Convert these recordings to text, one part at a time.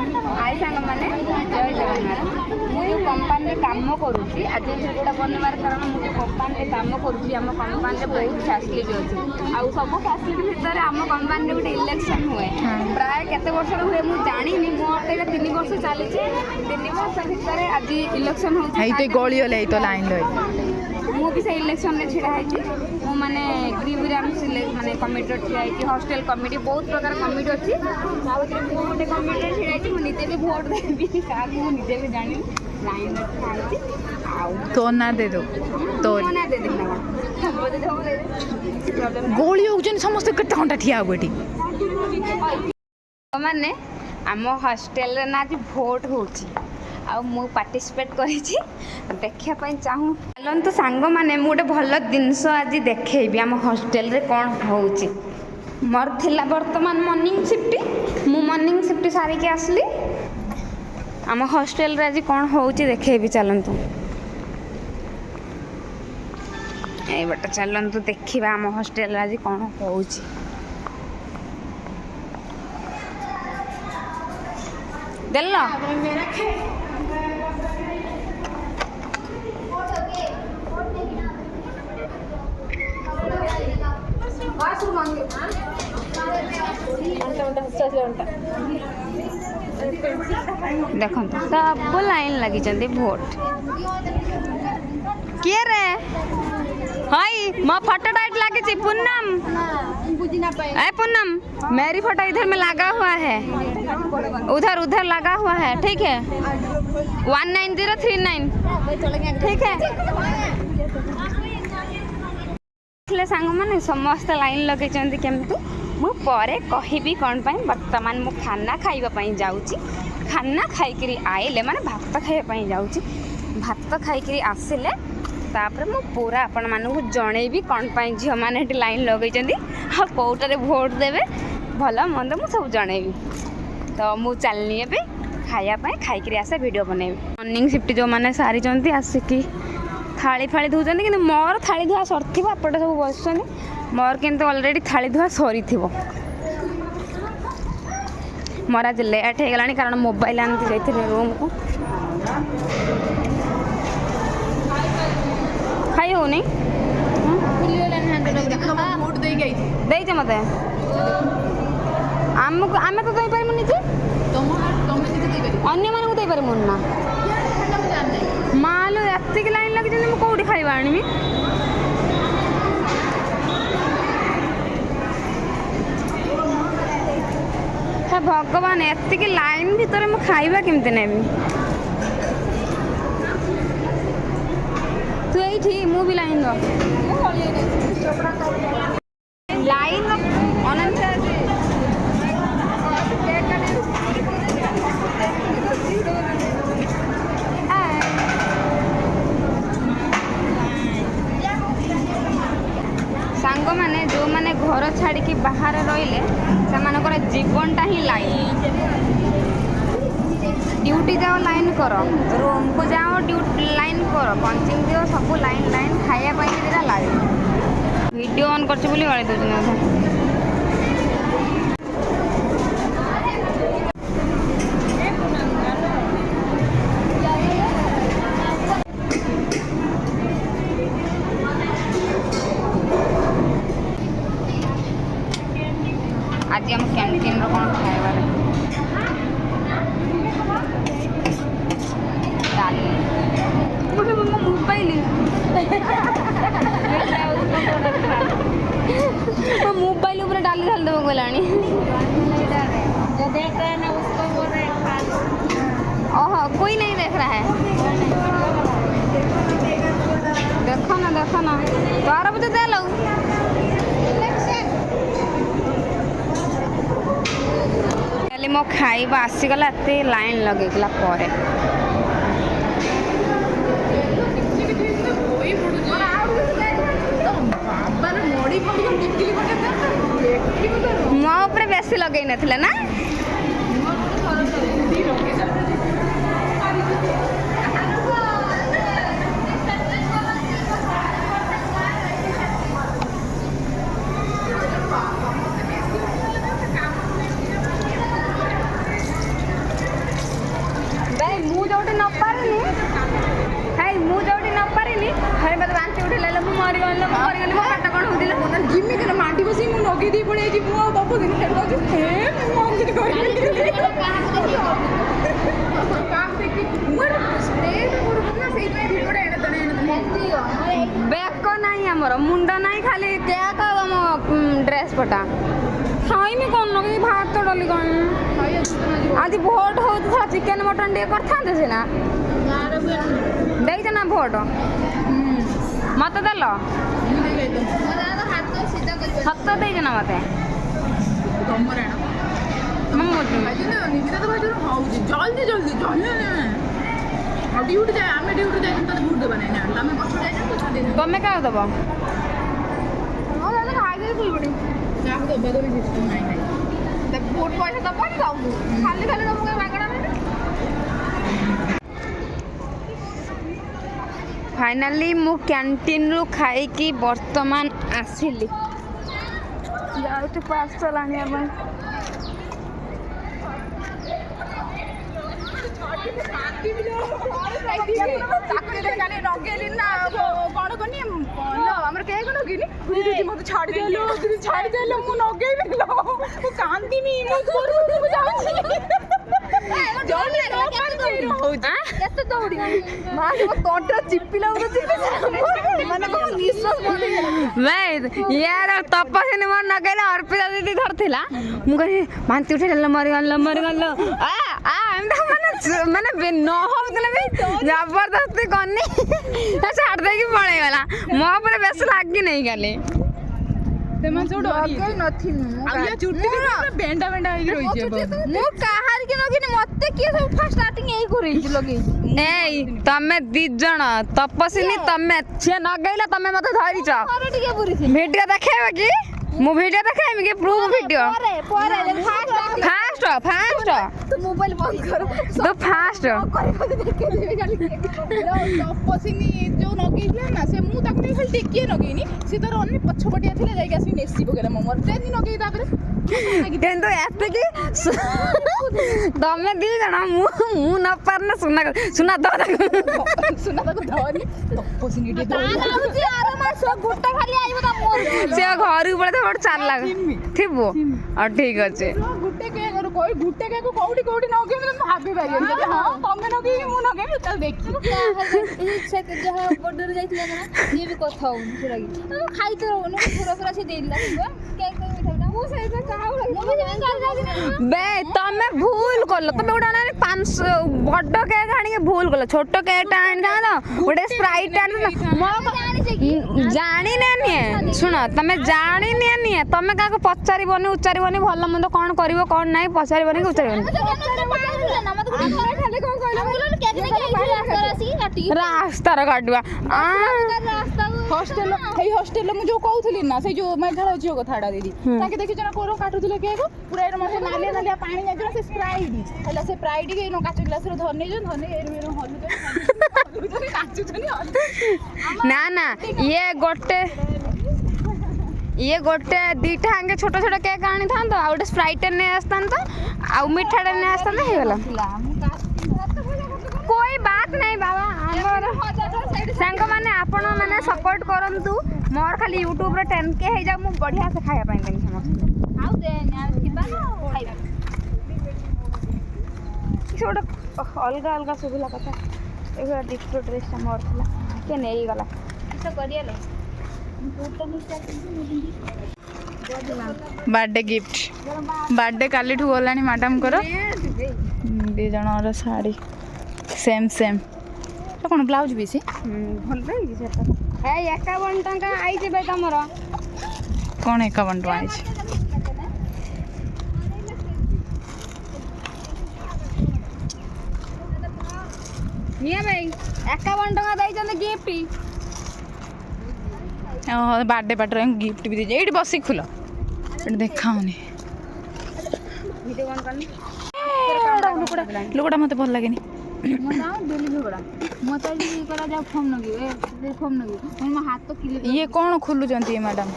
हाय सांग मैंने जय जगन्नाथ मुझे कंपानी काम करुँची आज भिडियोटा बनवार कारण मुझे कंपानी काम करुँची आम कंपानी बहुत फैसिलिटी अच्छी आउ सब फैसिलिटी भितर आम कंपानी गोटे इलेक्शन हुए प्राय केते वर्ष हुए मुझे जानी मोर 3 वर्ष चली 3 वर्ष भितर आज इलेक्शन हो गली होले तो लाइन मु भी से इलेक्शन रे छिड़ा है मु माने ग्रीवराम माने कमिटी ठिया है हॉस्टल कमिटी बहुत प्रकार कमिटी अच्छी गोटे कमिटी छिड़ा है मु निजे भी वोट देबी का मु निजे भी जानी लाइन रे आउ तो ना दे दो तो ना दे देना गोली होजन समस्त कट्टा घंटा ठिया बेटी माने आम हॉस्टल रे ना आज वोट होची आ मु पार्टिसिपेट करिछि देखिया चाहूँ चलतु सांग मैंने गोटे भल जिनस आज देखी आम हॉस्टल रे कौन होची मोर थिला वर्तमान मॉर्निंग शिफ्ट मु मॉर्निंग शिफ्ट सारिकी आसली आम हॉस्टल रे आज कौन होची देखेबी चलतु ए बट चलतु देखा आम हॉस्टल रे आज कौन होची देल देखो सब लाइन लगी भोट किए रे हाई मो फोटो टाइट लगी पूनम ए पूनम मेरी फोटो इधर में लगा हुआ है उधर उधर लगा हुआ है ठीक है 19039 ठीक है सांग मैंने समस्त लाइन लगे केमती मु परे कहबी कौन पाई वर्तमान मु खाना खाइबापी जाऊँगी खाना खाई आइले माने भात खाइबापी जाऊँगी भात खाई आसिले तापर मु पूरा आपण मानू जनइबी कौन पाई झील मैंने लाइन लगे कौटारे भोट देवे भल मंद मु सब जनइबी तो मु चलनी ए खायापाई खाई आसे वीडियो बनइबी मॉर्निंग शिफ्ट जो मैंने सारी आसिकी थाली फाली धोचंदी कि मोर थाली धुआ सरी आपटे सब बस मोर किंतु ऑलरेडी थाली धुआ सरी मोर आज लेट हो गला कारण मोबाइल आनती जाइए रूम को खाई होनी देचे मत आम तो देपार निजे अन्य मानक देपार ना मालो एतिक लाइन लगी मुझे कौटी खाଇବା आनिमी हे भगवान एतिक लाइन भितर मु खाଇବା केमते नेबी तू एठी मु भी लाइन दो लाइन अनंत सांग माने जो माने घर छाड़ी बाहर रहिले से जीवनटा ही लाइन ड्यूटी जाओ लाइन कर रूम को जाओ ड्यूटी लाइन कर पंचिंग दियो सब लाइन लाइन खाया दिटा लाइन वीडियो ऑन कर गली दौर आज हम कैंटीन रो कौन खाइबा डाली मोबाइल मोबाइल ऊपर डाली डाल देव गलानी ओह कोई नहीं देख रहा है देखो ना द्वारा भी तो दे लो मो खाइबा आसीगला एते लाइन लगेगला परे मो ऊपर बेसी लगे नथिले ना ଯୋଉଠି ନ ପାରିନି ହେଇ ମୁଁ ଯୋଉଠି ନ ପାରିନି ହେଇ ମୋତେ ବାନ୍ତି ଉଠେଇଲା ମୁଁ ମରିଗଲି ମୋ ପେଟ କ'ଣ ହଉଥିଲା ଜିମିତି ନା ମାଟି ବସି ମୁଁ ଲଗେଇ ଦେଇ ପଳେଇଛି ମୁଁ ଆଉ ଦବୁ ଦିନ ଖେଳ ଅଛି ବେକ ନାହିଁ ଆମର ମୁଣ୍ଡ ନାହିଁ ଖାଲି କେକ୍ ଆଉ ଆମ ଡ୍ରେସ୍ ପଟା ଖାଇନି କ'ଣ ନଗେଇ ଭାତ ଡାଲି କ'ଣ ଆଜି ଭୋଟ ହଉଛି ଥରେ ଚିକେନ୍ ମଟନ୍ ଟିକେ କରିଥାନ୍ତେ ସିନା ଦେଇଛ ନା ଭୋଟ ମତେ ଦେଲ ସତ ଦେଇଛ ନା ମତେ ତମେ କାହାକୁ ଦବ फाइनाली मु कैंटीन रु खाई वर्तमान आसिली जाऊँ पार्सल आने यार तपस्या मोर नगैले अर्पिता दीदी धरथिला मु कहि भांति उठे मरिगल माने न होतले भी जबरदस्ती करनी छाड़ दे कि पळे गला मो पर बेस लागी नहीं गले तेमन जो डरी नथिन बेंडा बेंडा होई रही जे मु कहार के नगिनी मते के सब फर्स्ट स्टार्टिंग एई करै लगे ए तमे दी जण तपस्विनी तमे छे नगैला तमे मते धरि छ वीडियो देखेबे कि मु वीडियो देखाइम कि प्रूफ वीडियो फास्ट तू मोबाइल बंद कर तो फास्ट तपस्विनी जो नगेइला ना से मु ताकू खाली टिकिए नगेइनी से तर अन्य पछपटिया थिले जाई आसी नेसी पकेला मोर तेनी नगेइ तापरे किंतु एते कि तमे दी जण मु न पारना सुना दो सुना ताकू धरी तपस्विनी टे दो आरो मास गुट्टा खाली आइबो त मोर से घर पड़े तो 4 लाख थिबो और ठीक अछि गुट्टे के करू कोई गुट्टे के को कोडी कोडी नगे मैं भाबी बारी हां तमे नगे मु नगे चल देखि से जहा बॉर्डर जाइतिला ना ये भी कथा हो सुरागी तो खाई तो रहनो पूरा से देला के मिठाईटा मु से पे काऊ मु भी कर जाई बे तमे भूल करलो तमे उडा ना 500 बड्ड के गाणी के भूल करलो छोटो के टाण था ना उडे स्प्राइट टाण मो जानी ने सुनो तमे जानी ने तमे का को पचारिबनी उचारिबनी भलो मंद कोन करिवो कोन नाही पचारिबनी के उचारिबनी रास्ता रा काटवा हॉस्टल हे हॉस्टल मु जो कहउथली ना से जो मेघालय जियो कथाडा दीदी ताके देखि जना कोरो काटुथले के को पूरा एर मसे नालिया नालिया पानी जाजो से स्प्राइट हला से स्प्राइट के नो काच ग्लास रो धरने जो धरने एर हलु तो काचु छनी ना ना ये गोटे दीटा आगे छोट छोट केक आनी था तो आउटे स्प्राइट ने आस्तान तो आउ मिठा ने आस्तान हे गला कोई बात नहीं बाबा हमर संग माने आपण माने सपोर्ट करंतु मोर खाली YouTube रे 10K हे जा मु बढ़िया से खाया पाइन देनी समस्त आउ दे ना किबा ना खाइबा छोड़ अलगा अलगा सुबिला कथा एगो डिस्ट्रो ड्रेस ता मोर थला के नेई गला किस करियाले बर्थडे गिफ्ट बर्थडे काली ठू गलानी मैडम करो दी जणर साड़ी सेम सेम तो कोन ब्लाउज भी से भल रे कि सेटा ए 51 टका आई जेबे तमरो कोन 51 टका आई निया भाई 51 टका दई जने गिफ्ट बर्थडे पार्टी गिफ्ट भी दीजिए ये बस खुल देखा वीडियो ऑन करनी लुगड़ा मत भल लगे ये कौन खुलुं मैडम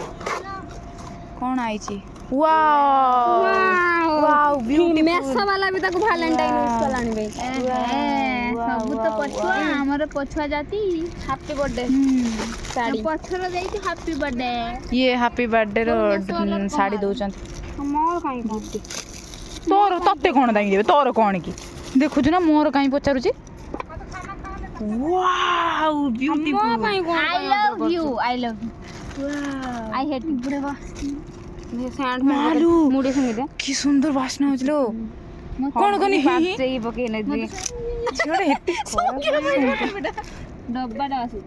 कौन आई वाओ ब्यूटीफुल मेसा वाला भी ताको वैलेंटाइन यूज कलानी भाई ସବୁ ତ ପଛୁଆ ଆମର ପଛୁଆ ଜାତି ହାପି ବର୍ଥଡେ ଶାଢ଼ୀ ପଛର ଦେଇଛି ହାପି ବର୍ଥଡେ ଇଏ ହାପି ବାର୍ଥଡେ ର ଶାଢ଼ୀ ଦଉଛନ୍ତି ମୋର କାହିଁ କହୁଛି ତୋର ତତେ କଣ ଦାଙ୍ଗି ଦେବେ ତୋର କଣ କି ଦେଖୁଛୁ ନା ମୋର କାହିଁ ପଚାରୁଛି ୱାଓ ମୋ ବିୟୁଟିଫୁଲ ପାଇଁ କଣ I love you I hate you ମାଲୁ ମୁଡି ସଙ୍ଗୀତ କି ସୁନ୍ଦର ବାସ୍ନା ହଉଛି ଲୋ କଣ କନି ପାଚେଇ ପକେଇଲେ ଡବାଟା ଆସୁ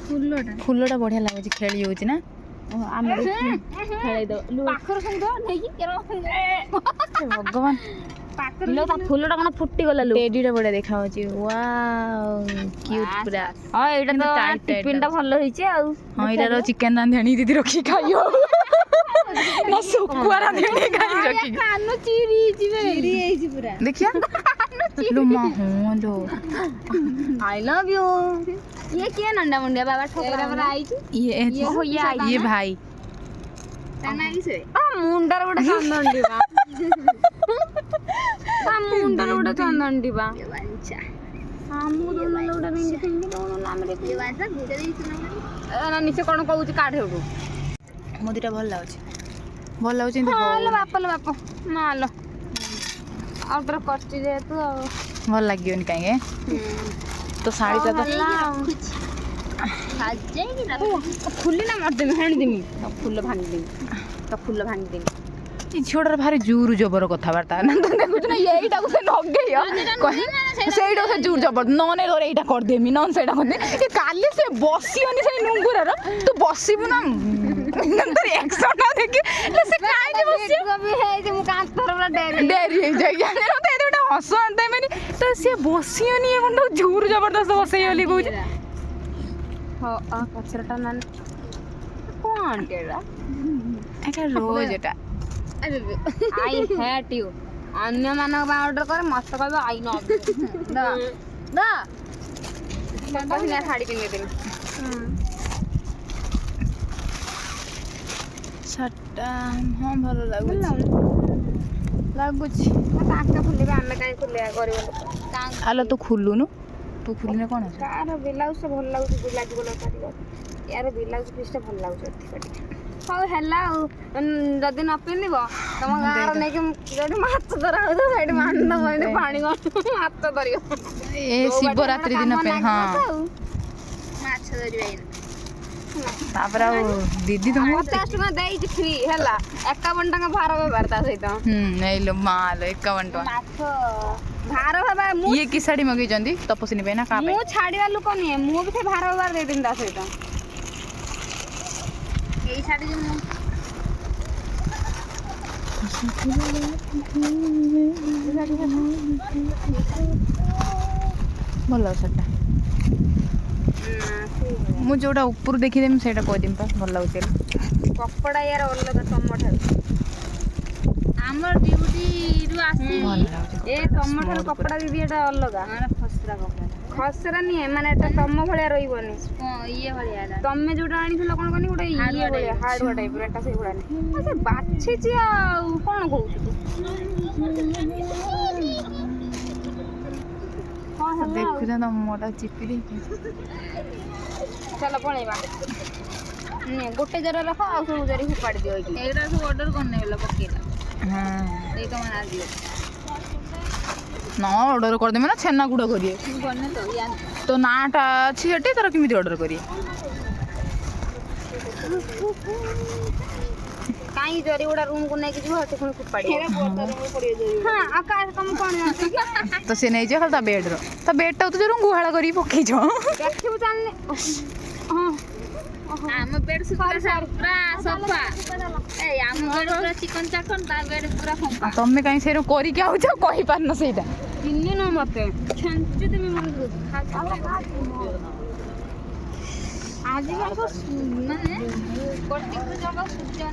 ଫୁଲଟା ଫୁଲଟା ବଢିଆ ଲାଗୁଛି ଖେଳି ହଉଛି ନା ଆମେ ଖେଳେଇ ଦବ ପାଖରେ ସଙ୍ଗୀତ ନେଇକି ଭଗବାନ ତା ଫୁଲଟା କଣ ଫୁଟିଗଲା ଲୋ ଟେଡିଟା ବଢିଆ ଦେଖା ହଉଛି ୱାଓ କ୍ୟୁଟ ପୁରା ହଁ ଏଇଟା ତ ଟାଇଟ୍ ଟିଫିନ ଟା ଭଲ ହେଇଛି ଆଉ ହଁ ଏଇଟାର ଚିକେନ ରାନ୍ଧି ଦିଦି ରଖି ଖାଇବ ନା ଶୁଖୁଆ ରାନ୍ଧି ଖାଇ ରଖି କାନ ଚିରି ହେଇଛି ପୁରା ଦେଖିଆ ଲୋ ମା ହଁ ଲୋ ଆଇ ଲଭ୍ ୟୁ ଇଏ କିଏ ନଣ୍ଡା ମୁଣ୍ଡିଆ ବାବା ଠୋକରା ପରା ଆଇଛି ଇଏ ଇଏ ଭାଇ ତା ନାଁ କି ସେ ମୁଣ୍ଡରେ ଗୋଟେ ଚନ୍ଦନ ଟିପା ତା ମୁଣ୍ଡରେ ଗୋଟେ ଚନ୍ଦନ ଟିପା ଆମକୁ ଦଉନଲେ ଗୋଟେ ରିଙ୍ଗି ଫିଙ୍ଗି ଦଉନଲେ ଆମେ ନା ନିଶ୍ଚୟ କଣ କହୁଛି କାଢେ ଉଠୁ ମୋ ଦିଟା ଭଲ ଲାଗୁଛି ଏମିତି ହଁ ବାପ ଲୋ ବାପ ମା ଲୋ ଆଉ ତୋର କରିଛି ଯେହେତୁ ଆଉ ଭଲ ଲାଗିବନି କାହିଁକି ତ ଶାଢ଼ୀଟା ତ ଫୁଲି ନା ମରିଦେମି ହାଣିଦେମି ତ ଫୁଲ ଭାଙ୍ଗିଦେମି ଏ ଝିଅଟାର ଭାରି ଜୋର ଜବର କଥାବାର୍ତ୍ତା ନା ତ ଦେଖୁଛୁ ନା ଏଇଟାକୁ ସେ ନଗେଇବ ସେଇଟାକୁ ସେ ଜୋର ଜବର ନନେ ଧରେ ଏଇଟା କରିଦେମି ନନ୍ ସେଇଟା କରିଦେମି ଏ କାଲି ସେ ବସିବନି ସେଇ ନୁଙ୍ଗୁରାର ତୁ ବସିବୁ ନା ତୋର ଏକ୍ସନଟା ଦେଖି ସେ କାହିଁକି ବସିବ ଡେରି ହେଇଯାଇ ମତେ ଏତେ ଗୋଟେ ହସ ଆଣିଦେବେନି ତ ସିଏ ବସିବନି ଏ କଣ ଜୋର ଜବରଦସ୍ତ ବସେଇ ବୋଲି କହୁଛି ହଁ ପଛରଟା ନା କ'ଣ ଏଇଟା ଏଟା ରୋଜ ଏଟା ଆଇ ହେଟ୍ ୟୁ ଅନ୍ୟମାନଙ୍କ ପାଇଁ ଅର୍ଡର କରେ ମତେ କହିବ ଆଇ ନ ଶାଢ଼ୀ ପିନ୍ଧେଇଦେବି ଶାଢ଼ୀଟା ହଁ ଭଲ ଲାଗୁଛି ତାଙ୍କ ଫୁଲିବେ ଆମେ କାହିଁ ଖୁଲିବା ଗରିବ ଲୋକ ଆଲୋ ତୁ ଖୋଲୁନୁ ତୁ ଖୋଲିଲେ କ'ଣ ଅଛି ତାର ବ୍ଲାଉଜ ଭଲ ଲାଗୁଛି ଲାଗିବ ୟାର ବ୍ଲାଉଜ ପିସ୍ଟା ଭଲ ଲାଗୁଛି ଅଧିକ ଟିକେ ହଉ ହେଲା ଆଉ ଯଦି ନ ପିନ୍ଧିବ ତମ ଗାଁର ନେଇକି ଯୋଉଠି ମାଛ ଧରା ହଉଥିବ ସେଇଠି ମାଛ ପାଣି ମାଛ ଧରିବ ଏ ଶିବରାତ୍ରି ଦିନ ପାଇଁ ହଁ ମାଛ ଧରିବା ତାପରେ ଆଉ ଦିଦି ତମକୁ 50 ଟଙ୍କା ଦେଇଛି ଫ୍ରି ହେଲା 51 ଟଙ୍କା ଭାର ବ୍ୟବହାର ତା ସହିତ ନେଇଲୋ ମାଲୋ 51 ଟଙ୍କା ମାଛ ଭାର ଭାବା ଇଏ କି ଶାଢ଼ୀ ମଗେଇଛନ୍ତି ତପସ୍ୱିନୀ ପାଇଁ ନା କାହା ପାଇଁ ମୁଁ ଛାଡ଼ିବା ଲୋକ ନୁହେଁ ମୁଁ ବି ସେ ଭାର ବ୍ୟବହାର ଦେଇଦେବି ତା ସହିତ ଏଇ ଶାଢ଼ୀ ଯୋଉ ଭଲ ଶାଢ଼ୀଟା ମୁଁ ଯୋଉଟା ଉପରୁ ଦେଖିଦେମି ସେଇଟା କହିଦେମି ପା ଭଲ ଲାଗୁଛି କପଡ଼ା ୟାର ଅଲଗା ତମଠାରୁ ଆମର ଡ୍ୟୁଟିରୁ ଆସି ଭଲ ଲାଗୁଛି ଏ ତମଠାରୁ କପଡ଼ା ଦିଦି ଏଟା ଅଲଗା ଖସରା କପଡ଼ା ଖସରା ନୁହେଁ ମାନେ ଏଟା ତମ ଭଳିଆ ରହିବନି ଇଏ ଭଳିଆ ତମେ ଯୋଉଟା ଆଣିଥିଲ କଣ କନି ଗୋଟେ ଇଏ ଭଳିଆ ହାର୍ଡୱା ଟାଇପର ଏଟା ସେଇଭଳିଆ ନୁହେଁ ସେ ବାଛିଛି ଆଉ କଣ କହୁଛୁ ତୁ ଦେଖୁଛ ତ ମୋଟା ଚିପି ଦେଇଛି ଚାଲ ପଳେଇବା ଗୋଟେ ଜର ରଖ ଆଉ ସବୁ ଜରି ଫୋପାଡ଼ି ଦିଅ ଏଇଠି ଏଇଟା ସବୁ ଅର୍ଡର କରିନେବେ ପକେଇଲା ହଁ ଏଇ ତମ ନାଁ ଦିଅ ନା ଅର୍ଡର କରିଦେବେ ନା ଛେନା ଗୁଡ଼ କରିବେ କରିନେ ତ ତୋ ନାଁଟା ଅଛି ସେଠି ତାର କେମିତି ଅର୍ଡର କରିବେ କାହିଁ ଜରି ଗୁଡ଼ା ରୁମକୁ ନେଇକି ଯିବ ସେଠି ପୁଣି ଫୋପାଡ଼ି ହଁ ଆଉ କାହା ତମେ କ'ଣ ଜାଣିଛ କି ତ ସେ ନେଇଯିବ ଖାଲି ତା ବେଡ୍ଟାକୁ ତୁ ଯୋଉ ଗୁହାଳ କରିକି ପକେଇଛ ଦେଖିବୁ ଜାଣିନି ହଁ ଆମ ବେଡ୍ ପୁରା ସଫା ଏଇ ଆମ ବେଡ୍ ପୁରା ଚିକନ ଚାକନ ତା ବେଡ୍ ପୁରା ଫମ୍ପା ତମେ କାହିଁ ସେଇଠୁ କରିକି ଆଉଛ କହିପାରୁନ ସେଇଟା ଚିହ୍ନିନ ମତେ ଛାଞ୍ଚି ଦେବି ମନକୁ ଆଜିକାଲି ମାନେ ଗୋଟେ ଜାଗା ସୂର୍ଯ୍ୟ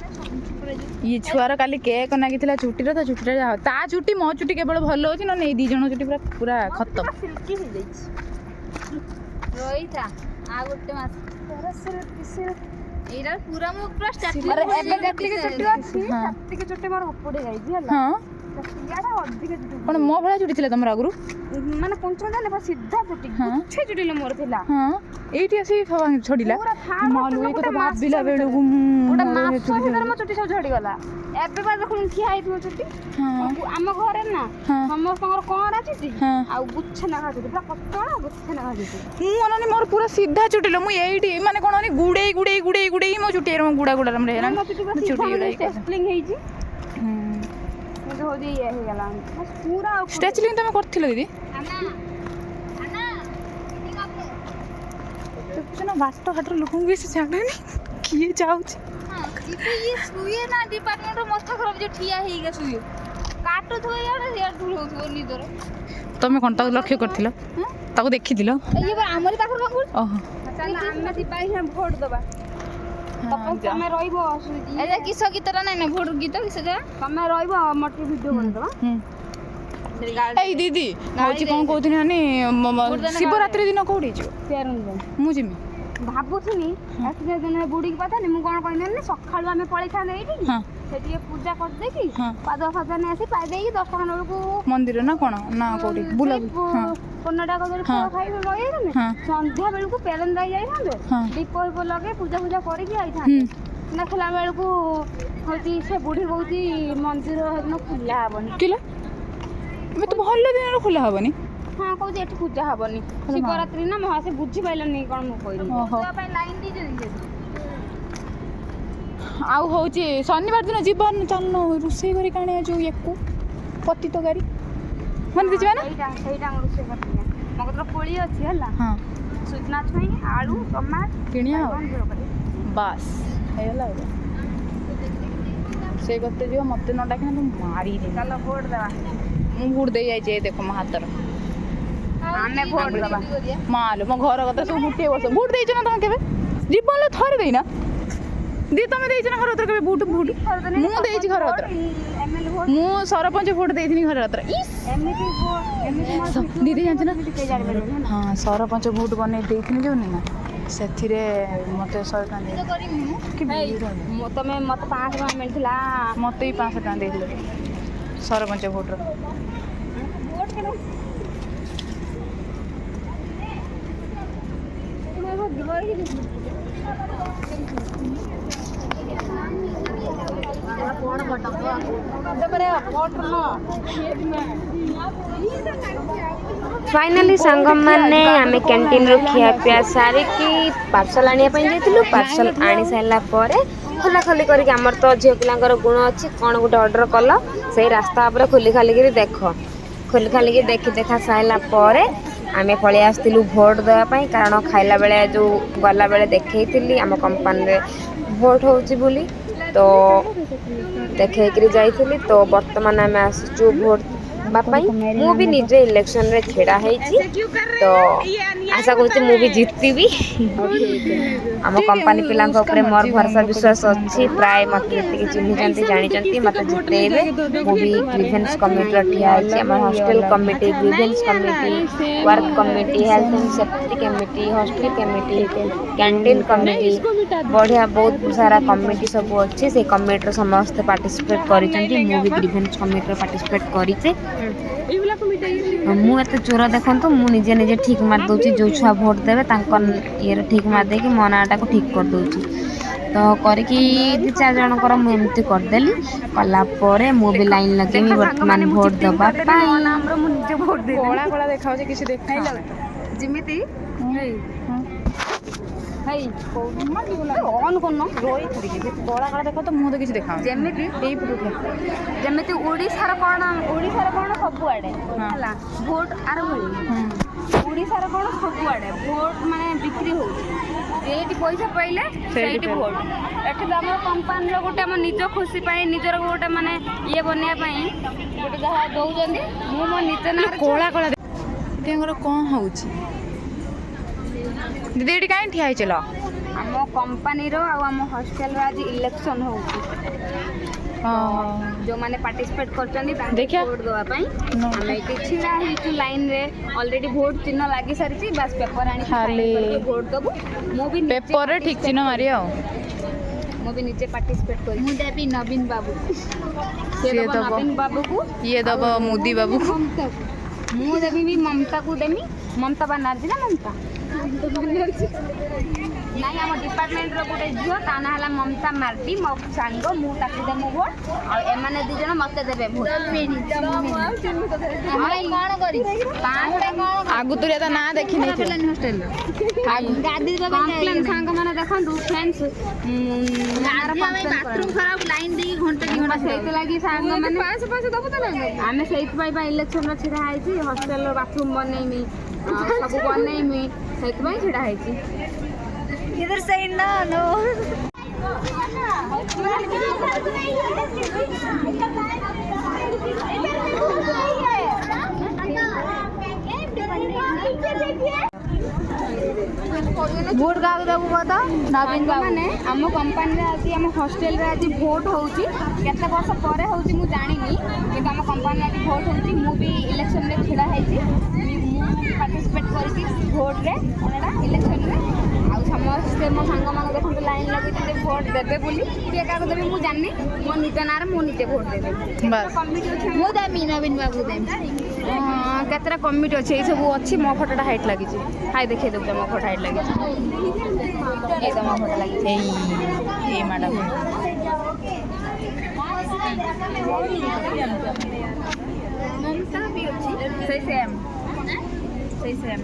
ଇଏ ଛୁଆର କାଲି କେକ୍ ନାଗିଥିଲା ଚୁଟିର ତା ଚୁଟିଟା ତା ଚୁଟି ମୋ ଚୁଟି କେବଳ ଭଲ ହଉଛି ନହେଲେ ଏଇ ଦି ଜଣ ଚୁଟି ପୁରା ପୁରା ଖତମ ସିଲ୍କି ହେଇଯାଇଛି ରହିଥା ଆଉ ଗୋଟେ ମାସ ଏଇଟା ପୁରା ମୁଁ ପୁରା ଏବେ ଯେତିକି ଚୁଟି ଅଛି ସେତିକି ଚୁଟି ମୋର ଉପୁଡ଼ି ଯାଇଛି ହେଲା ହଁ ଇଆଡେ ଅଧିକ ଚୁଟି କ'ଣ ମୋ ଭଳିଆ ଚୁଟି ଥିଲା ତମର ଆଗରୁ? ମାନେ ପଞ୍ଚମ ଜାଣିଲେ ସିଧା ଚୁଟି ଗୁଚ୍ଛେ ଚୁଟି ଲୋ ମୋର ଥିଲା। ହଁ ଏଇଠି ଆସିକି ଛଡ଼ିଲା। ପୁରା ମାଲୋ ଏଇ କଥା ଭାବିଲା ବେଳକୁ ଗୋଟେ ମାସ ଭିତରେ ମୋ ଚୁଟି ସବୁ ଝଡ଼ିଗଲା। ଏବେ ବା ଦେଖୁନ ଠିଆ ହେଇଥିବ ଚୁଟି। ଆମ ଘରେ ନା ସମସ୍ତଙ୍କର କଅଁରା ଚୁଟି ଆଉ ଗୁଚ୍ଛେ ନେଖା ଚୁଟି, ପୁରା ପତଳା ଗୁଚ୍ଛେ ନେଖା ଚୁଟି। ମୁଁ ଅନାନି ମୋର ପୁରା ସିଧା ଚୁଟି ଲୋ। ମୁଁ ଏଇଠି ମାନେ କ'ଣ ଗୁଡ଼େଇ ଗୁଡ଼େଇ ଗୁଡ଼େଇ ଗୁଡ଼େଇ ମୋ ଚୁଟି ଗୁଡ଼ା ଗୁଡ଼ା ଷ୍ଟ୍ରେଚଲିଂ ହେଇଛି କିନ୍ତୁ ହଉଛି ଇଏ ହେଇଗଲା ପୁରା। ଷ୍ଟ୍ରେଚଲିଂ ତମେ କରିଥିଲ ଦିଦି? ନା ବାଟ ଘାଟର ଲୋକଙ୍କୁ ବେଶୀ ଜାଣିନି କିଏ ଯାଉଛି। ଶୁଏ ନା ଡିପାର୍ଟମେଣ୍ଟର ମସ୍ତା ଖରାପ ଯେ ଠିଆ ହେଇକି ଶୁଏ, କାଟୁଥିବ ଇଆଡ଼େ ସିଆଡ଼େ ଧୁଳଉଥିବ ନିଜର। ତମେ କ'ଣ ତାକୁ ଲକ୍ଷ୍ୟ କରିଥିଲ? ତାକୁ ଦେଖିଥିଲ? ଆମରି ପାଖରେ ଓହୋ ଆମେ ଯିବା ଭୋଟ ଦେବା। ତମେ ରହିବ କିସ ଗୀତଟା ନାଇଁ ନା ଭୋଟ ଗୀତ କିସ ଯା ତମେ ରହିବ ମୋଟର ଭିଡ଼ିଓ କରିଦେବା। ଏଇ ଦିଦି ହଉଛି କ'ଣ କହୁଥିଲି ମାନେ ଶିବରାତ୍ରି ଦିନ କୋଉଠି ଯିବ? ମୁଁ ଯିମି ଭାବୁଥିଲି ଏତେ ଦିନ ବୁଡ଼ିକି ପାଥାନି। ମୁଁ କ'ଣ କହିଲି ସକାଳୁ ଆମେ ପଳେଇଥାନ୍ତେ ଏଇଠି ସେ ଟିକେ ପୂଜା କରିଦେଇକି ପାଦ ଫାଦ ନେଇ ଆସି ପାଇ ଦେଇକି 10ଟା ଖଣ୍ଡ ବେଳକୁ ମନ୍ଦିର ନା କ'ଣ ନା କୋଉଠି ବୁଲାବୁଲି ପୋନଟା କଦଳୀ ଖାଇକି ରହିଯାଇଥାନ୍ତେ। ସନ୍ଧ୍ୟା ବେଳକୁ ପେରେନ୍ ରହି ଯାଇଥାନ୍ତେ, ଦୀପ ଫିପ ଲଗେଇ ପୂଜା ଫୂଜା କରିକି ଯାଇଥାନ୍ତେ। ଦେଖିଲା ବେଳକୁ ହଉଛି ସେ ବୁଢ଼ୀ କହୁଛି ମନ୍ଦିର ସେଦିନ ଖୋଲା ହବନି। କିଲା ତ ଭଲ ଦିନରେ ଖୋଲା ହବନି? ହଁ କହୁଛି ଏଠି ପୂଜା ହବନି ଶିବରାତ୍ରି ନା ମହା। ସେ ବୁଝିପାରିଲନି କ'ଣ ମୁଁ କହିଲି। ଆଉ ହଉଛି ଶନିବାର ଦିନ ଯିବ ଚାଲୁନ ରୋଷେଇ କରି କାଣେ ଯୋଉ ୟାକୁ ପତିତ ଗାଡ଼ି ମାନେ ଯିବା ନା? ସେଇଟା ମୁଁ ରୋଷେଇ କରିଥିଲି। ମୋ କତିରେ କୋଳି ଅଛି ହେଲା, ସୁଜନା ଛୁଇଁ ଆଳୁ ଟମାଟ କିଣିବା ବାସ୍ ହେଇଗଲା। ସେଇ କଥା ଯିବ ମତେ ନ ଡାକିନା ତୁ ମାରିଦେବି। ଚାଲ ଭୋଟ ଦେବା। ମୁଁ ଭୋଟ ଦେଇ ଯାଇଛି ଦେଖ ମୋ ହାତର। ଆମେ ଭୋଟ ଦେବା। ମାଲୋ ମୋ ଘର କଥା ସବୁ ଗୋଟିଏ ବର୍ଷ ଭୋଟ ଦେଇଛ ନା ତମେ କେବେ? ଜୀବନରେ ଥରେ ଦେଇନା ଦି ତମେ ଦେଇଛ ନା ଘର କତର କେବେ ଭୋଟ? ମୁଁ ଦେଇଛି ଘର କତର। ମୁଁ ସରପଞ୍ଚ ଭୋଟ ଦେଇଥିଲି ଘର କତର। ଦିଦି ଜାଣିଛ ନା? ହଁ ସରପଞ୍ଚ ଭୋଟ ବନେଇ ଦେଇଥିଲି ଯୋଉ ନା ସେଥିରେ ମତେ 100 ଟଙ୍କା ତମେ ମତେ 500 ଟଙ୍କା ମିଳିଥିଲା। ମତେ ବି 500 ଟଙ୍କା ଦେଇଥିଲେ ସରପଞ୍ଚ ଭୋଟର। फाइनाली सांगमाने आमे कैंटीन रो खिया पिया सारिकी पार्सल आनिया पई जाइतिलु। पार्सल आनी साइला परे खोला खोली करके हमर तो झियो पिलांकर गुण अछि कोन गुटे ऑर्डर कलो सेही रास्ता ऊपर खोली खाली करी देखो खोली खाली के देखि देखा साइला परे आमे पळि आस्तिलु भोट देवा पई। कारण खाइला बेले जो गला बेले देखैतिली हम कंपनी रे भोट होउची बोली तो देखैकरी जाइतिली। तो वर्तमान आमे आसचु भोट बापाई। मु भी निजे इलेक्शन रे खेड़ा हेची तो आशा करछि मु भी जीतबी। हम कंपनी पिलांक ऊपर मोर भरोसा विश्वास अछि। प्राय मते एतिके चिन्हि जानती जानि जानती मते जितेबे। मु भी ग्रीवेंस कमिटी रे ठिया हेची। हम hostel committee grievance committee work committee health and safety committee hostel committee canteen committee बढ़िया बहुत सारा कमिटी सब अछि। से कमिटी रे समस्त पार्टिसिपेट करिसंती। मु भी ग्रीवेंस कमिटी रे पार्टिसिपेट करिसे। मु एते चोर देखंतु मु निजे निजे ठीक मार दउची। जो छुआ भोट देबे तांकन ये ठीक मार दे कि मो नाटा को ठीक कर दउची। तो करके 2-4 जन कर मु एमती कर देली कला परे मु भी लाइन लगेमी वर्तमान भोट दबा पाई। हमरो मु निजे भोट दे कोला कोला देखाउ जे किसी देखा जिमिति हेई ऑन करनो रोई थरी के कोला कोला देखो तो मु तो किसी देखा जेमिति एई पुटु जेमिति ओडिसा रे कोन सब आडे हला भोट आर भली ओडिसा रे कोन सब आडे भोट माने बिक्री हो जेठी पैसा पइले सेठी भोट एठी हमर कंपनी रो गोटे हम निज खुशी पाई निजर गोटे माने ये बनिया पाई गोटे जहा दउ जंदी मु मो निज ना कोला कोला तेंगर कोन होउची दीदी एटी काई ठिया चलो हम कंपनी रो आ हम हॉस्टल रो आज इलेक्शन होउची। जो माने पार्टिसिपेट करचंदी तांके वोट देवा पई हम एटी छिड़ा हिचु लाइन रे ऑलरेडी वोट चिन्ह लागी सारिची बस पेपर आनी खाली वोट दबु मु भी पेपर रे ठीक चिन्ह मारियो ମୁଁ ବି ନିଜେ ପାର୍ଟିସିପେଟ୍ କରିବି। ମୁଁ ଦେବି ନବୀନ ବାବୁ। ସିଏ ସିଏ ଦବ ଦବ। ନବୀନ ବାବୁକୁ, ଇଏ ଦବ ମୋଦି ବାବୁକୁ। ମମତାକୁ। ମୁଁ ଦେବି ବି ମମତାକୁ ଦେମି। ମମତା ବାନାର୍ଜୀ ନା ମମତା? ନାଇଁ ଆମ ଡିପାର୍ଟମେଣ୍ଟର ଗୋଟେ ଝିଅ ତା ନାଁ ହେଲା ମମତା ମାର୍ଡି, ମୋ ସାଙ୍ଗ, ମୁଁ ତାକୁ ଦେମୁ ଭୋଟ, ଆଉ ଏମାନେ ଦି ଜଣ ମତେ ଦେବେ ଭୋଟ। କଣ କରିବି ଆଗୁତୁରିଆ ତା ନାଁ ଦେଖି ନେଇଥିବ। ଗାଧି କମ୍ପ୍ଲେନ୍ ସାଙ୍ଗମାନେ ଦେଖନ୍ତୁ ଫ୍ରେଣ୍ଡସ୍ ବାଥରୁମ୍ ଖରାପ ଲାଇନ୍ ଦେଇକି ଘଣ୍ଟେ ଦି ଘଣ୍ଟା ସେଇଥିଲାଗି ସାଙ୍ଗମାନେ ଆମେ ସେଇଥିପାଇଁ ବା ଇଲେକ୍ସନ୍ରେ ଛିଡ଼ା ହେଇଛି। ହଷ୍ଟେଲର ବାଥରୁମ୍ ବନେଇମି, ସବୁ ବନେଇମି, ସେଇଥିପାଇଁ ଛିଡ଼ା ହେଇଛି। इधर सही ना नो ଭୋଟ କାହାକୁ ଦେବୁ କହ? ନବୀନ ବାବୁ। ମାନେ ଆମ କମ୍ପାନୀରେ ଆଜି ଆମ ହଷ୍ଟେଲରେ ଆଜି ଭୋଟ ହେଉଛି। କେତେ ବର୍ଷ ପରେ ହେଉଛି ମୁଁ ଜାଣିନି, କିନ୍ତୁ ଆମ କମ୍ପାନୀରେ ଆଜି ଭୋଟ ହେଉଛି। ମୁଁ ବି ଇଲେକ୍ସନ୍ରେ ଛିଡ଼ା ହେଇଛି। ମୁଁ ପାର୍ଟିସିପେଟ୍ କରିଛି ଭୋଟରେ, ଇଲେକ୍ସନ୍ରେ। ଆଉ ସମସ୍ତେ ମୋ ସାଙ୍ଗମାନେ ଦେଖନ୍ତୁ ଲାଇନ୍ ଲଗେଇଛନ୍ତି ଭୋଟ ଦେବେ ବୋଲି। କିଏ କାହାକୁ ଦେବେ ମୁଁ ଜାଣିନି। ମୋ ନିଜ ନାଁରେ ମୁଁ ନିଜେ ଭୋଟ ଦେବି। ବାସ୍। କମିଟି ଅଛି ମୁଁ ଦେବି ନବୀନ ବାବୁ ଦେବି। କେତେଟା କମିଟି ଅଛି, ଏଇ ସବୁ ଅଛି। ମୋ ଫଟୋଟା ହାଇଟ୍ ଲାଗିଛି। ହାଇ ଦେଖେଇ ଦେଉଛ, ମୋ ଫଟୋ ହାଇଟ୍ ଲାଗିଛି। ଏଇ ତ ମୋ ଫଟୋ ଲାଗିଛି। ଏଇ ମ୍ୟାଡ଼ାମ। ମମତା ବି ଅଛି, ସେଇ ସେମ୍। ସେଇ ସେମ୍।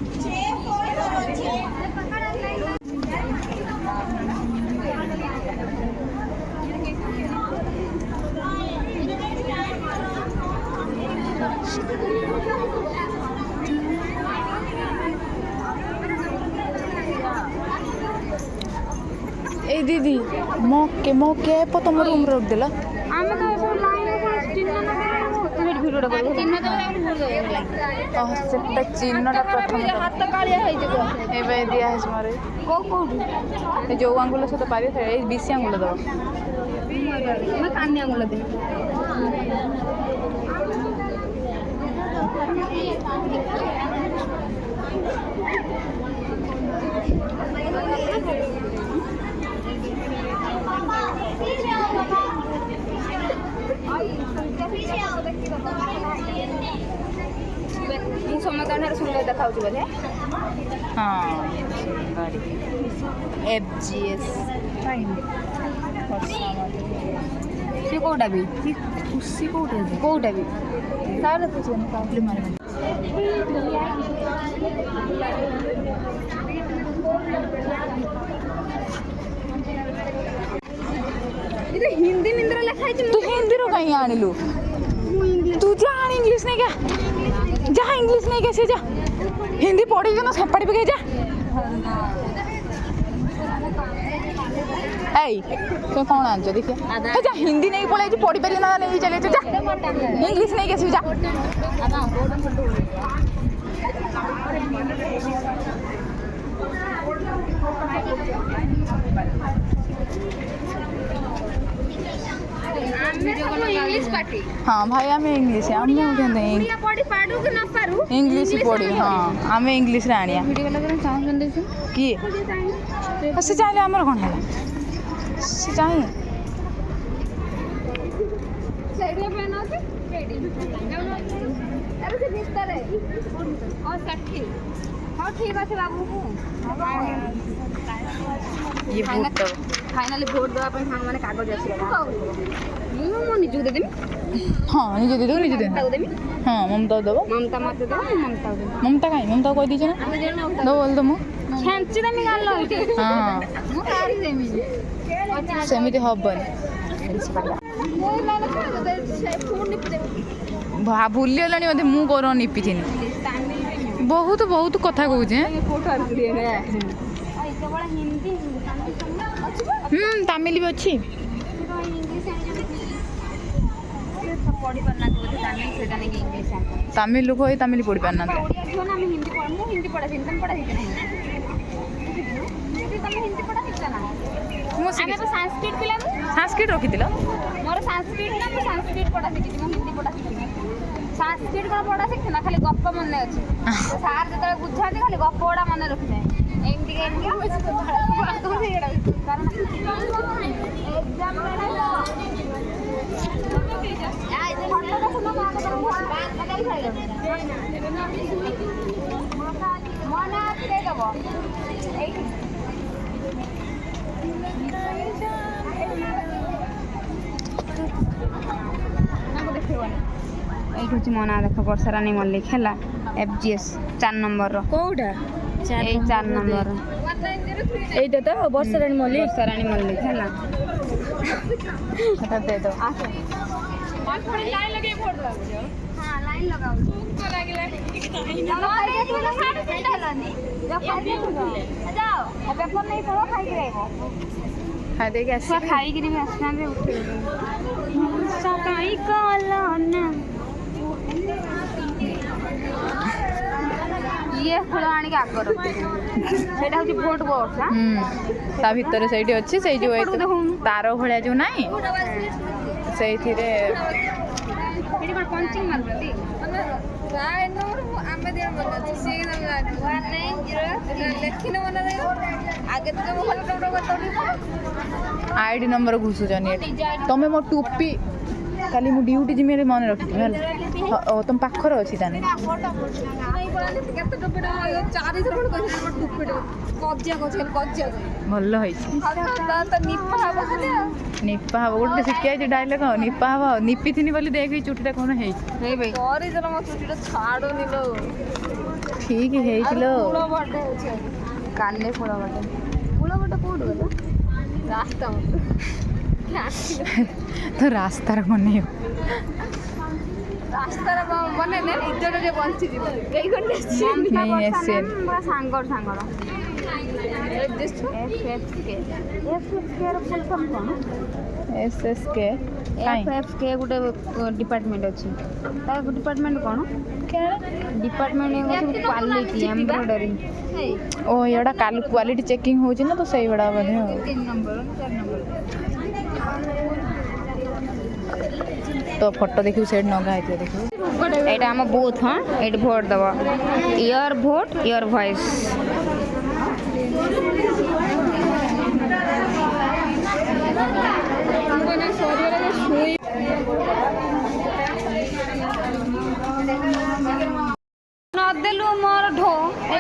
এই দিদি ମୋ କ୍ୟାପ୍ ତମ ରୁମ୍ରେ ରଖିଦେଲ। ଆମେ ତ ସବୁ ଲାଇନ୍ରେ ଚିହ୍ନ ଭିଡ଼ିଓଟା କରିବୁ। ଚିହ୍ନ ଦେବେ ତାଙ୍କୁ ଭୋଟ ଦେବେ ସେଟା ଚିହ୍ନଟା ପ୍ରଥମେ ହାତ କାଳିଆ ହେଇଯିବ। ଏବେ ଦିଆ ହେଇଛି ମୋର। କୋଉଠି ଏ ଯୋଉ ଆଙ୍ଗୁଳ ସହିତ ପାରିବ ଏଇ ବିଶି ଆଙ୍ଗୁଳ ଦେବ। ଆମେ କାନି ଆଙ୍ଗୁଳ ଦେବି। ମୁଁ ସମସ୍ତଙ୍କ ଠାରୁ ସୁନ୍ଦର ଦେଖାଉଛି ବୋଧେ। ହଁ FGS ସେ କୋଉଟା ବି ଖୁସି କୋଉଠି କୋଉଟା ବି ତାହେଲେ ଖୁସି କାଉଁଟଲି ମାରି ଏଇଟା ହିନ୍ଦୀ ମିନ୍ଦ୍ର ଲେଖା ହେଇଛି। ତୁ ହିନ୍ଦୀରୁ କାହିଁ ଆଣିଲୁ? ତୁ ଯା ଆଣି ଇଂଲିଶ ନେଇକା ଯା ଇଂଲିଶ ନେଇକା ସେ ଯା ହିନ୍ଦୀ ପଢ଼ିକି ନା ସେପାടി ପକେଇ ଯା। ଏଇ ତୁ କ'ଣ ଆଣିଛ ଦେଖିଆ ଯା ହିନ୍ଦୀ ନେଇକି ପଳେଇଛୁ ପଢ଼ିପାରିବୁ ନା ନେଇକି ଚାଲିଛୁ ଯା ଇଂଲିଶ ନେଇକି ଆସିବୁ ଯା। इंग्लिश पार्टी हाँ भाई आम इंग्लिश आम पढ़ी पाडू कि न पारू इंग्लिश पढ़ी हाँ आम इंग्लिश आनिया वीडियो वाला चाहूँ किए से चाहिए आमर कौन है से चाहिए सेडिया पेन होती पेडी अरे से भीतर है और सट्टी हां ठीक আছে बाबू को ये वोट फाइनली वोट देवा ପାଇଁ ସାଙ୍ଗ ମାନେ କାଗଜ ଆସିଲା ମୁଁ ନିଜକୁ ଦେଦେମି हाँ निजे दे दो निजे दे ତାକୁ ଦେମି हाँ ममता दबो ମମତା ମତେ ଦେବ ମୁଁ ମମତା ଦେବି ममता कहीं ममता कह दीजिए ना दो बोल दो मु ଛାଞ୍ଚି ଦେମି ଗାଲ ଏଠି हाँ ମୁଁ କାଢି ଦେମି सेमिति हबन भूली गलानी मते मु कर निपी थी बहुत बहुत कथा कहूँ तमिल भी अच्छी तमिल लोक ही तमिल पढ़ी पारना संस्कृत रखी मोर संस्कृत ना मैं संस्कृत पढ़ा शिखी मैं हिंदी पढ़ा शिखी संस्कृत कौन पढ़ा शिखी ना खाली गप मन अच्छी सार जो बुझा खाली गप गुड़ा मन रखी जाए एमती এইটা হচ্ছে মনা দেখো বর্ষারানী মল্লিক হেলা FGS 4 নম্বর কোউটা এই 4 নম্বর এইটা তো বর্ষারানী মল্লিক বর্ষারানী মল্লিক হেলা এটা দে দাও লাইন লগাও যাও ଏବେ ଫୋନ ନେଇ ପଳା ଖାଇକି ରହିବ ଖାଇ ଦେଇକି ଛୁଆ ଖାଇକିରି ବି ଆସିନାହାନ୍ତି ଉଠେଇ ସକାଇ କଲନା ଇଏ ଫୁଲ ଆଣିକି ଆଗ ରଖିଛନ୍ତି ସେଇଟା ହଉଛି ଭୋଟ ବକ୍ସ ତା ଭିତରେ ସେଇଠି ଅଛି ସେଇ ଯୋଉ ତାର ଭଳିଆ ଯୋଉ ନାହିଁ ସେଇଥିରେ ଏଠି କ'ଣ ପଞ୍ଚିଂ ମାରୁଛନ୍ତି ଆମେ ଦେହ ମନେ ଅଛି ସିଏ ଲେଖିନେ ମନେ ରହିବ ଆଗେ ତ ଆଇଡି ନମ୍ବର ଘୁଷୁଛନ୍ତି ଏଠି ତମେ ମୋ ଟୋପି କାଲି ମୁଁ ଡ୍ୟୁଟି ଯିମି ମନେ ରଖିଥିବି ହେଲା ତମ ପାଖରେ ଅଛି ତାହେଲେ ଭଲ ହେଇଛି ନିପା ହବ ଗୋଟେ ଶିଖିଯାଇଛି ଡାଇଲଗ ଆଉ ନିପା ହବ ଆଉ ନିପିଥିନି ବୋଲି ଦେଖ ଚୁଟିଟା କ'ଣ ହେଇଛି ଠିକ ହେଇছিল କାଲି ଫୁଳ ବଟେ କୋଉଠି ଗଲା ରାସ୍ତା ତ ରାସ୍ତାର ବନେଇବ ରାସ୍ତାର ବନେଇଲେ ନିଜର ବଞ୍ଚିଯିବ ଏଇ ସାଙ୍ଗର SSK FFK ଗୋଟେ ଡିପାର୍ଟମେଣ୍ଟ ଅଛି ତା ଡିପାର୍ଟମେଣ୍ଟ କ'ଣ ଡିପାର୍ଟମେଣ୍ଟ କ୍ୱାଲିଟି ଏମ୍ବ୍ରଏଡରୀ ଓ ଏଇଟା କାଲି କ୍ୱାଲିଟି ଚେକିଂ ହେଉଛି ନା ତ ସେଇଗୁଡ଼ା ବୋଧେ ଆଉ 3 ନମ୍ବର 4 ନମ୍ବର ତ ଫଟୋ ଦେଖିବୁ ସେଇଠି ନଗା ହେଇଥିବ ଦେଖିବୁ ଏଇଟା ଆମ ବୁଥ୍ ହଁ ଏଇଠି ଭୋଟ ଦେବ ୟର୍ ଭୋଟ ୟର୍ ଭଏସ୍ ନଦେଲୁ ମୋର ଢୋ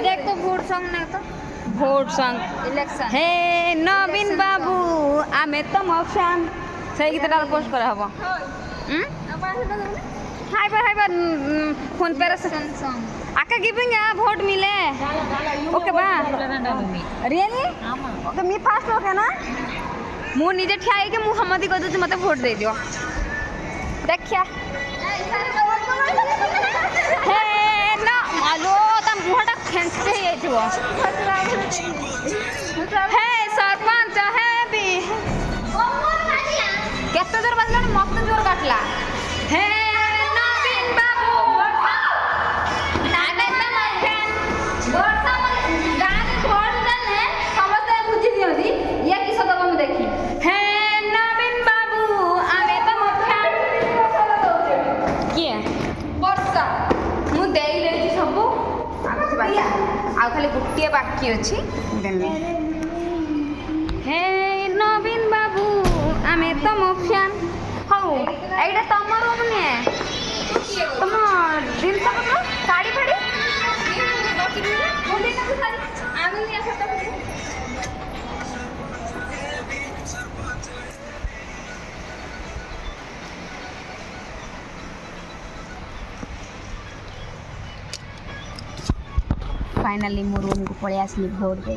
দেখ তো ভোট সং না তো ভোট সଙ୍ଗ ইলেকশন হে নবীন বাবু ଆମେ ତମ ଫ୍ୟାନ୍ ସେଇ ଗୀତଟା ପୋଷ୍ଟ କରାହେବ हाइबर फोन पे अक्का गिविंग वोट मिले ओके बा रियली तो मी फास्ट ओके ना मु निजे ठिया के मु हमती कह दे मते वोट दे दियो देखिया हे ना मालो त मुहटा खेंचते ही आइथिबो हे सरपंच हे भी केते जोर बाजला मत जोर काटला हे ଆଉ ଖାଲି ଗୋଟିଏ ବାକି ଅଛି ହେ ନବୀନ ବାବୁ ଆମେ ତମ ଫ୍ୟାନ୍ ହଉ ଏଇଟା ତମ ରୁମ୍ ନୁହେଁ ତମ ଜିନିଷ ପତ୍ର ଶାଢ଼ୀ ଫାଡ଼ି फाइनाली मो रूम को पलि आसली भोट दे